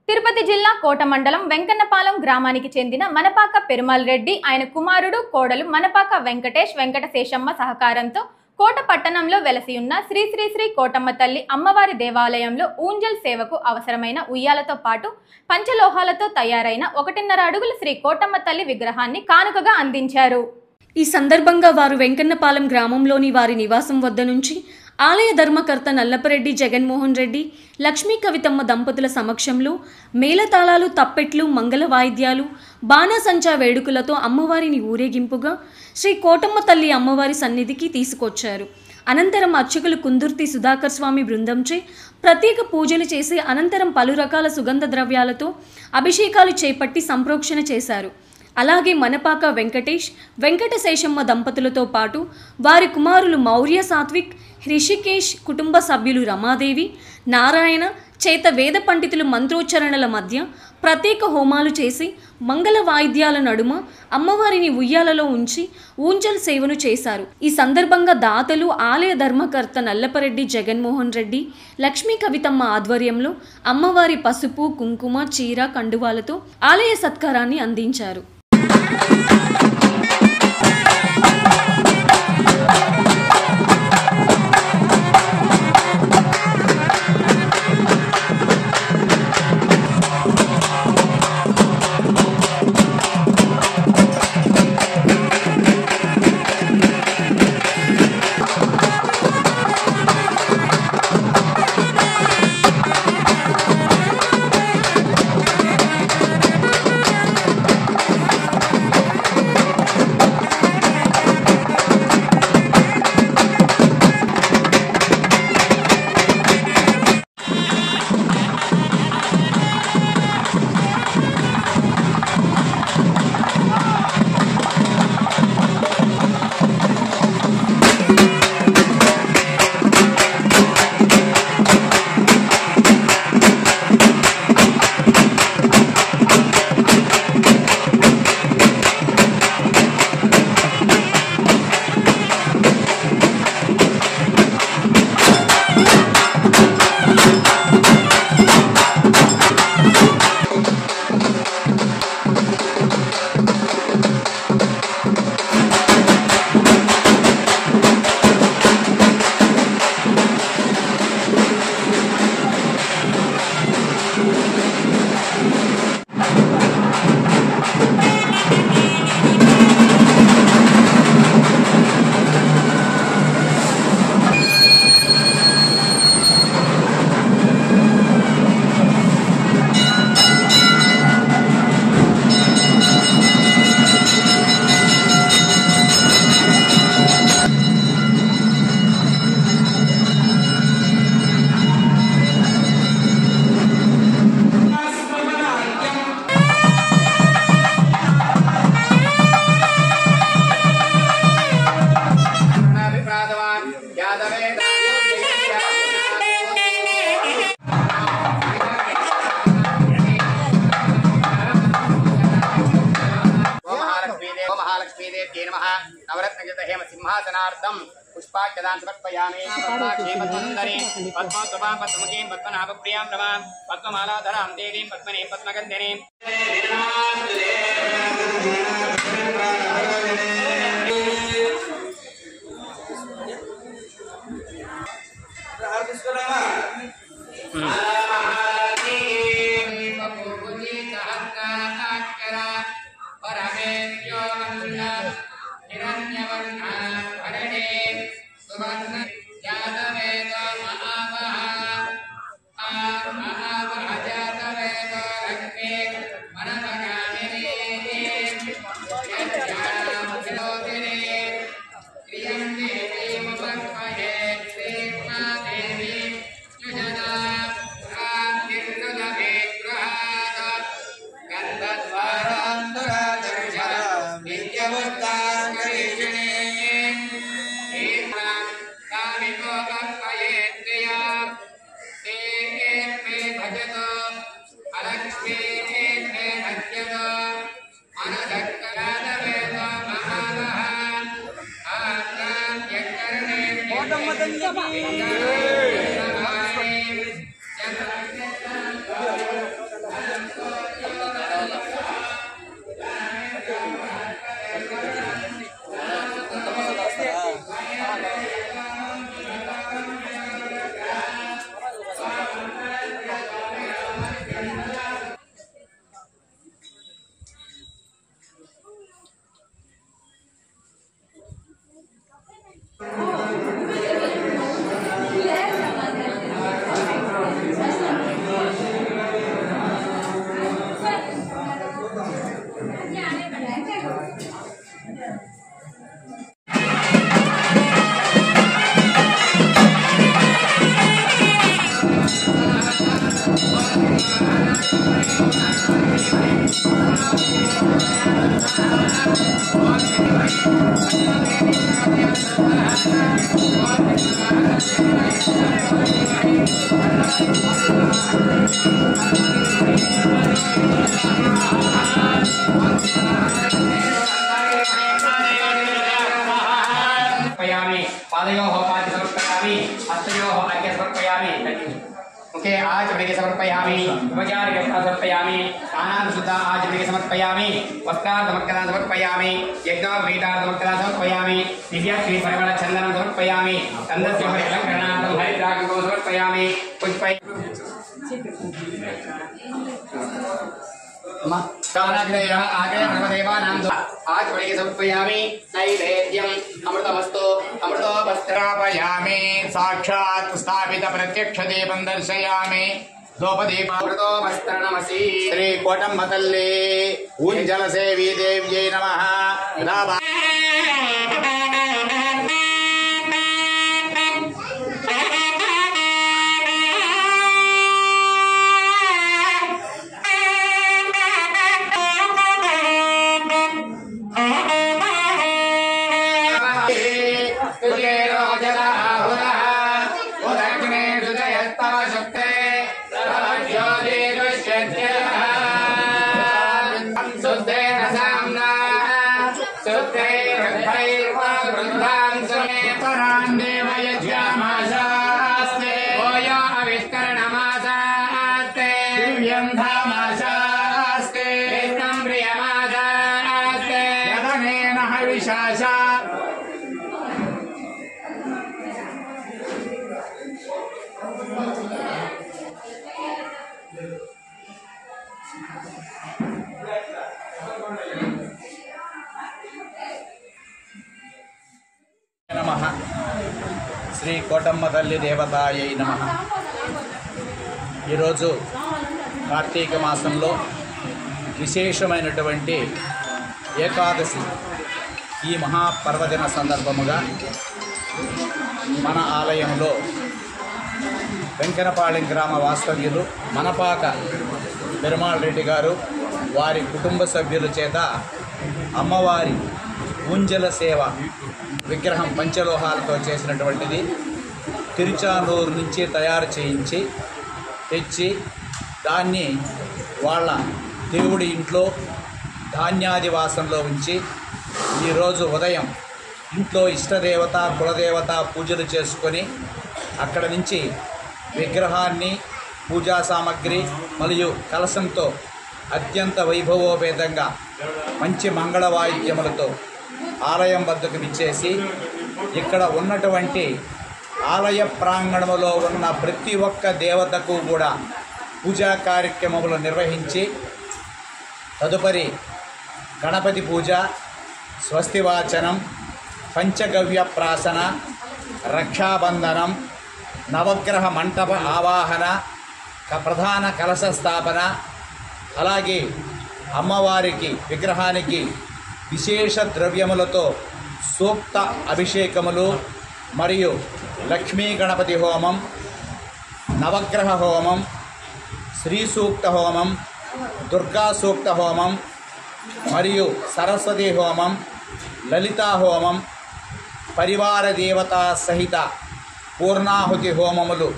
తిరుపతి జిల్లా కోట మండలం వెంకన్నపాలెం గ్రామానికి చెందిన మనపాక పెరుమాల్ రెడ్డి ఆయన కుమారుడు కోడలు మనపాక వెంకటేష్ వెంకటశేషమ్మ సహకారంతో కోట పట్టణంలో వెలసి ఉన్న శ్రీ శ్రీ శ్రీ కోటమ్మ తల్లి అమ్మవారి దేవాలయంలో ఊంజల్ సేవకు అవసరమైన ఉయ్యాలతో పాటు పంచలోహాలతో తయారైన 1.5 అడుగుల శ్రీ కోటమ్మ తల్లి విగ్రహాన్ని కానుకగా అందించారు. ఈ సందర్భంగా వారు వెంకన్నపాలెం గ్రామంలోని వారి నివాసం వద్ద నుంచి ఆలయ ధర్మకర్త నల్లపరెడ్డి జగన్మోహన్ రెడ్డి, లక్ష్మీ కవితమ్మ దంపతుల సమక్షంలో మేళతాళాలు, తప్పెట్లు, మంగళ వాయిద్యాలు, బాణాసంచా వేడుకలతో అమ్మవారిని ఊరేగింపుగా శ్రీ కోటమ్మ తల్లి అమ్మవారి సన్నిధికి తీసుకొచ్చారు. అనంతరం అర్చకులు కుందుర్తి సుధాకర్ స్వామి బృందంచే ప్రత్యేక పూజలు చేసి అనంతరం పలు రకాల సుగంధ ద్రవ్యాలతో అభిషేకాలు చేపట్టి సంప్రోక్షణ చేశారు. అలాగే మనపాక వెంకటేష్, వెంకటశేషమ్మ దంపతులతో పాటు వారి కుమారులు మౌర్య సాత్విక్, హృషికేష్, కుటుంబ సభ్యులు రమాదేవి, నారాయణ చేత వేద పండితులు మంత్రోచ్చరణల మధ్య ప్రత్యేక హోమాలు చేసి మంగళ వాయిద్యాల నడుమ అమ్మవారిని ఉయ్యాలలో ఉంచి ఊంజల్ సేవను చేశారు. ఈ సందర్భంగా దాతలు ఆలయ ధర్మకర్త నల్లపరెడ్డి జగన్మోహన్ రెడ్డి, లక్ష్మీ కవితమ్మ ఆధ్వర్యంలో అమ్మవారి పసుపు, కుంకుమ, చీర, కండువాలతో ఆలయ సత్కారాన్ని అందించారు. नवरत्नजत हेम सिंहासनार्थं पुष्पाक्षदान समर्पयामि। पद्माक्षेपसुन्दरीं पद्मोत्तमां पद्ममुखीं पद्मनाभप्रियां रमां पद्ममालाधरां देवीं पद्मनीं पद्मगन्धिनीं पादयोः पादि समर्पयामि हस्तयोः अर्घ्य समर्पयामि मुखे आचमनिके समर्पयामि उपचारिके समर्पयामि स्नानान् शुद्ध आचमनिके समर्पयामि वस्त्रार्थमर्कदान् समर्पयामि यज्ञोपवीतार्थमर्कदान् समर्पयामि दिव्यश्री परिमळ चन्दनं समर्पयामि चन्दस्य अलङ्करणार्थं हरिद्रागं समर्पयामि पुष्पै आज बड़ी समर्पयामि नैवेद्यम् अमृतमस्तु अमृतो वस्त्रापयामि साक्षात् स्थापित प्रत्यक्ष दीपं दर्शयामि दोपदीपामृतो वस्त्रणमसि श्री कोटम्म तल्ली ऊंजल सेवी देव्यै नमः नमः श्री कोटम्म तल्ली देवतायै नमः ఈరోజు కార్తీక మాసంలో విశేషమైనటువంటి ఏకాదశి ఈ మహాపర్వదిన సందర్భముగా మన ఆలయంలో వెంకనపాళెం గ్రామ వాస్తవ్యులు మనపాక పెరుమాళ్ రెడ్డి గారు వారి కుటుంబ సభ్యుల చేత అమ్మవారి ఊంజల సేవ విగ్రహం పంచలోహాలతో చేసినటువంటిది తిరుచానూరు నుంచి తయారు చేయించి తెచ్చి దాన్ని వాళ్ళ దేవుడి ఇంట్లో ధాన్యాదివాసంలో ఉంచి ఈరోజు ఉదయం ఇంట్లో ఇష్టదేవత కులదేవత పూజలు చేసుకొని అక్కడ నుంచి విగ్రహాన్ని పూజా సామగ్రి మరియు కలశంతో అత్యంత వైభవోపేతంగా మంచి మంగళ వాయిద్యములతో ఆలయం వద్దకు విచ్చేసి ఇక్కడ ఉన్నటువంటి ఆలయ ప్రాంగణంలో ఉన్న ప్రతి ఒక్క దేవతకు కూడా పూజా కార్యక్రమములు నిర్వహించి తదుపరి గణపతి పూజ, స్వస్తివాచనం, పంచగవ్య ప్రాసన, రక్షాబంధనం, నవగ్రహ మంటప ఆవాహన, ప్రధాన కలశ స్థాపన, అలాగే అమ్మవారికి విగ్రహానికి విశేష ద్రవ్యములతో సూక్త అభిషేకములు మరియు లక్ష్మీ గణపతి హోమం, నవగ్రహ హోమం, శ్రీ సూక్త హోమం, దుర్గా సూక్త హోమం మరియు సరస్వతి హోమం, లలితా హోమం, పరివార దేవతా సహిత పూర్ణాహుతి హోమములు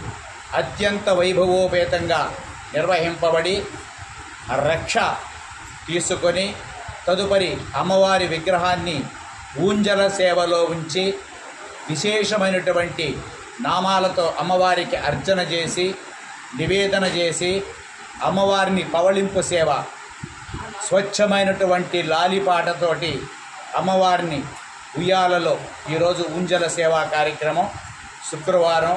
అత్యంత వైభవోపేతంగా నిర్వహింపబడి రక్ష తీసుకొని తదుపరి అమ్మవారి విగ్రహాన్ని ఊంజల సేవలో ఉంచి విశేషమైనటువంటి నామాలతో అమ్మవారికి అర్చన చేసి నివేదన చేసి అమ్మవారిని పవళింపు సేవ స్వచ్ఛమైనటువంటి లాలిపాటతోటి అమ్మవారిని ఉయ్యాలలో ఈరోజు ఊంజల సేవా కార్యక్రమం శుక్రవారం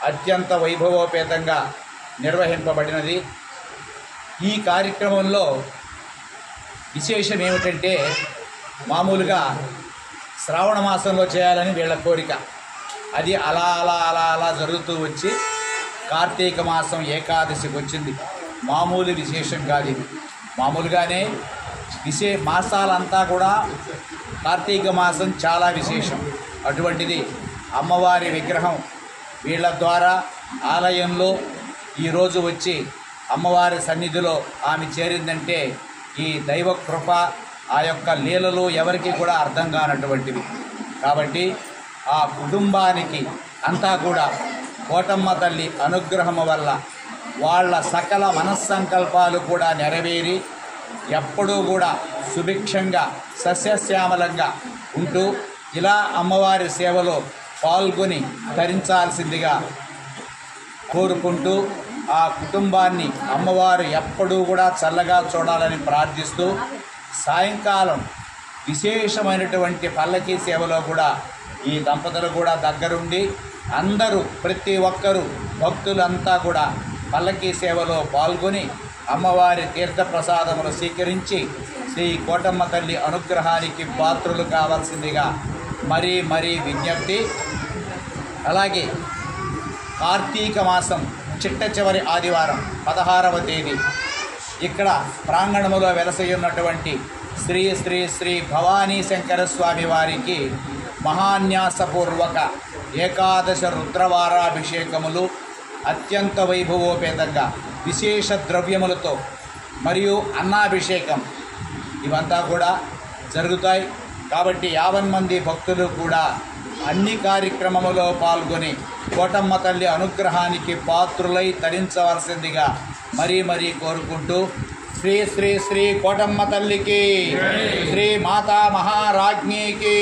అత్యంత వైభవోపేతంగా నిర్వహింపబడినది. ఈ కార్యక్రమంలో విశేషం ఏమిటంటే మామూలుగా శ్రావణ మాసంలో చేయాలని వీళ్ళ కోరిక. అది అలా అలా అలా అలా జరుగుతూ వచ్చి కార్తీక మాసం ఏకాదశికి వచ్చింది. మామూలు విశేషం కాదు ఇది. మామూలుగానే మాసాలంతా కూడా కార్తీక మాసం చాలా విశేషం. అటువంటిది అమ్మవారి విగ్రహం వీళ్ళ ద్వారా ఆలయంలో ఈరోజు వచ్చి అమ్మవారి సన్నిధిలో ఆమె చేరిందంటే ఈ దైవ కృప, ఆ యొక్క లీలలు ఎవరికి కూడా అర్థం కానటువంటివి. కాబట్టి ఆ కుటుంబానికి అంతా కూడా కోటమ్మ తల్లి అనుగ్రహము వల్ల వాళ్ళ సకల మనస్సంకల్పాలు కూడా నెరవేరి ఎప్పుడూ కూడా సుభిక్షంగా సస్యశ్యామలంగా ఉంటూ ఇలా అమ్మవారి సేవలో పాల్గొని తరించాల్సిందిగా కోరుకుంటూ ఆ కుటుంబాన్ని అమ్మవారు ఎప్పుడూ కూడా చల్లగా చూడాలని ప్రార్థిస్తూ సాయంకాలం విశేషమైనటువంటి పల్లకీ సేవలో కూడా ఈ దంపతులు కూడా దగ్గరుండి అందరూ ప్రతి ఒక్కరూ భక్తులంతా కూడా పల్లకీ సేవలో పాల్గొని అమ్మవారి తీర్థప్రసాదములు స్వీకరించి శ్రీ కోటమ్మ తల్లి అనుగ్రహానికి పాత్రులు కావాల్సిందిగా మరీ మరీ విజ్ఞప్తి. అలాగే కార్తీక మాసం చిట్ట చివరి ఆదివారం 16వ తేదీ ఇక్కడ ప్రాంగణములో వెలసి ఉన్నటువంటి శ్రీ శ్రీ శ్రీ భవానీ శంకర స్వామి వారికి మహాన్యాసపూర్వక ఏకాదశ రుద్రవారాభిషేకములు అత్యంత వైభవోపేతంగా విశేష ద్రవ్యములతో మరియు అన్నాభిషేకం ఇవంతా కూడా జరుగుతాయి. కాబట్టి 50 మంది భక్తులు కూడా అన్ని కార్యక్రమములో పాల్గొని కోటమ్మ తల్లి అనుగ్రహానికి పాత్రులై తరించవలసిందిగా మరీ మరీ కోరుకుంటూ శ్రీ శ్రీ శ్రీ కోటమ్మ తల్లికి, శ్రీ మాతా మహారాజ్ఞికి.